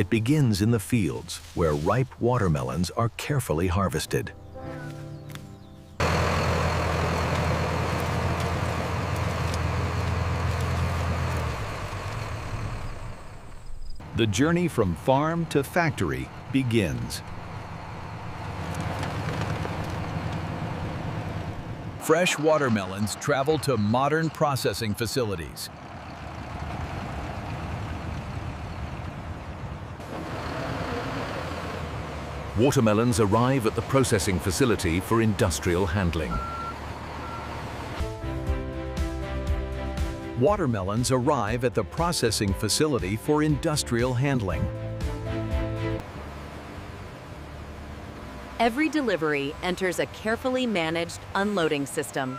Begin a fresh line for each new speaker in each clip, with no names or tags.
It begins in the fields, where ripe watermelons are carefully harvested. The journey from farm to factory begins. Fresh watermelons travel to modern processing facilities. Watermelons arrive at the processing facility for industrial handling. Watermelons arrive at the processing facility for industrial handling.
Every delivery enters a carefully managed unloading system.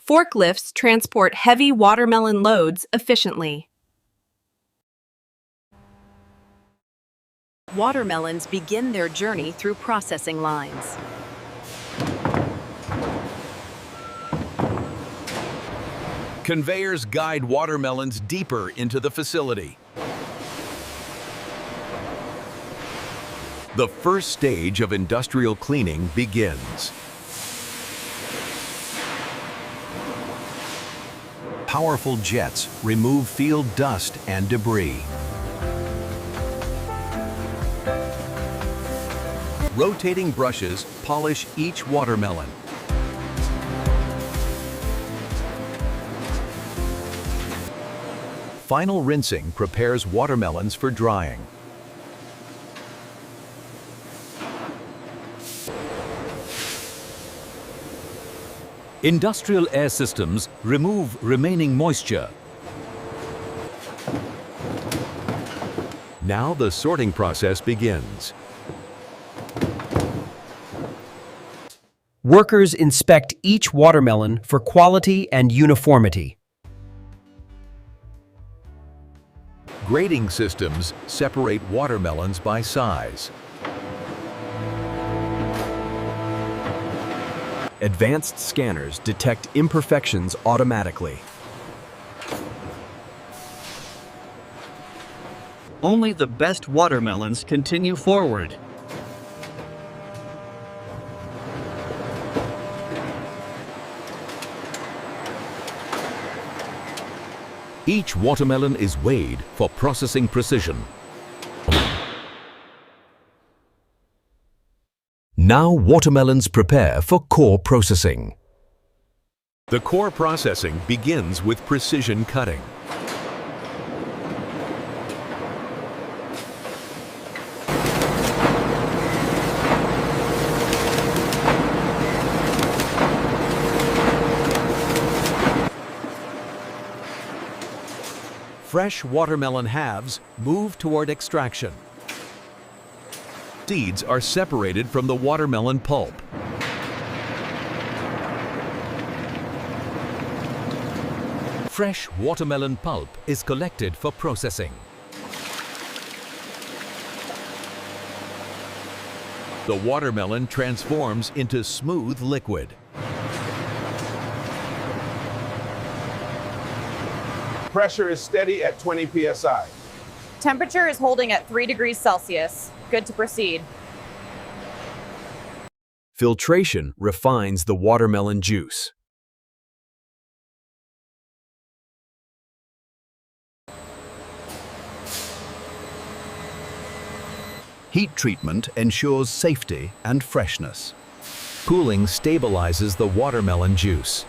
Forklifts transport heavy watermelon loads efficiently.
Watermelons begin their journey through processing lines.
Conveyors guide watermelons deeper into the facility. The first stage of industrial cleaning begins. Powerful jets remove field dust and debris. Rotating brushes polish each watermelon. Final rinsing prepares watermelons for drying.
Industrial air systems remove remaining moisture.
Now the sorting process begins.
Workers inspect each watermelon for quality and uniformity.
Grading systems separate watermelons by size.
Advanced scanners detect imperfections automatically.
Only the best watermelons continue forward.
Each watermelon is weighed for processing precision. Now watermelons prepare for core processing.
The core processing begins with precision cutting. Fresh watermelon halves move toward extraction. Seeds are separated from the watermelon pulp.
Fresh watermelon pulp is collected for processing.
The watermelon transforms into smooth liquid.
Pressure is steady at 20 psi.
Temperature is holding at 3 degrees Celsius. Good to proceed.
Filtration refines the watermelon juice.
Heat treatment ensures safety and freshness. Cooling stabilizes the watermelon juice.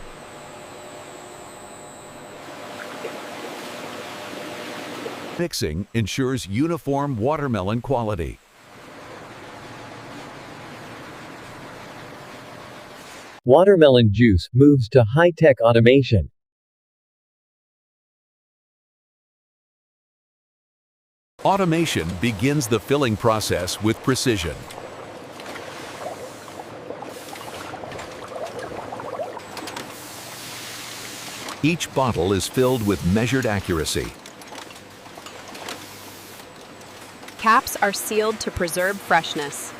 Mixing ensures uniform watermelon quality.
Watermelon juice moves to high-tech automation.
Automation begins the filling process with precision. Each bottle is filled with measured accuracy.
Caps are sealed to preserve freshness.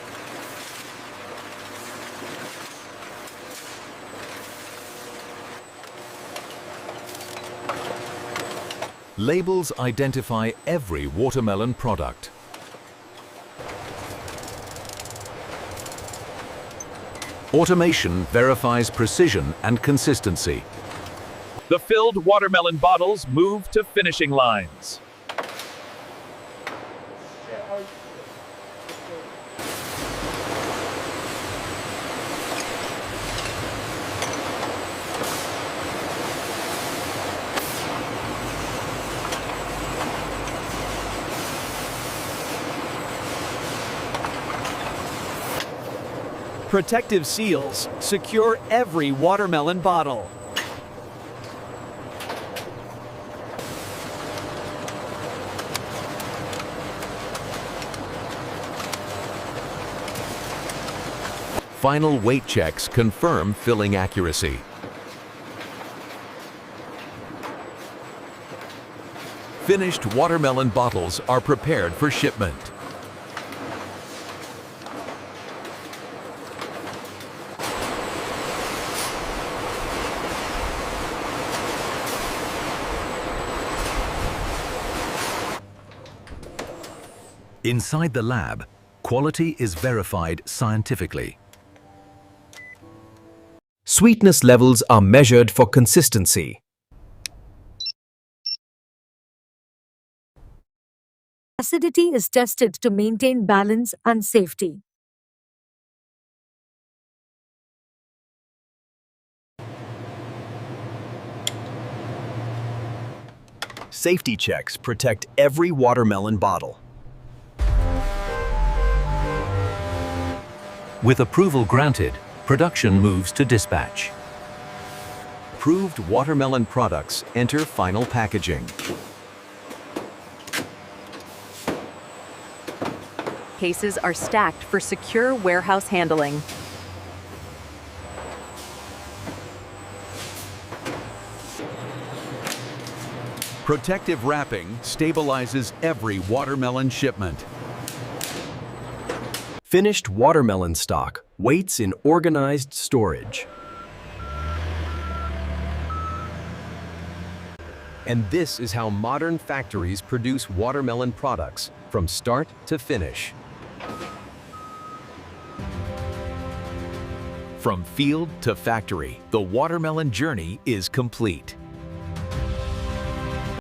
Labels identify every watermelon product.
Automation verifies precision and consistency.
The filled watermelon bottles move to finishing lines.
Protective seals secure every watermelon bottle.
Final weight checks confirm filling accuracy. Finished watermelon bottles are prepared for shipment. Inside the lab, quality is verified scientifically.
Sweetness levels are measured for consistency.
Acidity is tested to maintain balance and safety.
Safety checks protect every watermelon bottle.
With approval granted, production moves to dispatch.
Approved watermelon products enter final packaging.
Cases are stacked for secure warehouse handling.
Protective wrapping stabilizes every watermelon shipment.
Finished watermelon stock waits in organized storage. And this is how modern factories produce watermelon products from start to finish.
From field to factory, the watermelon journey is complete.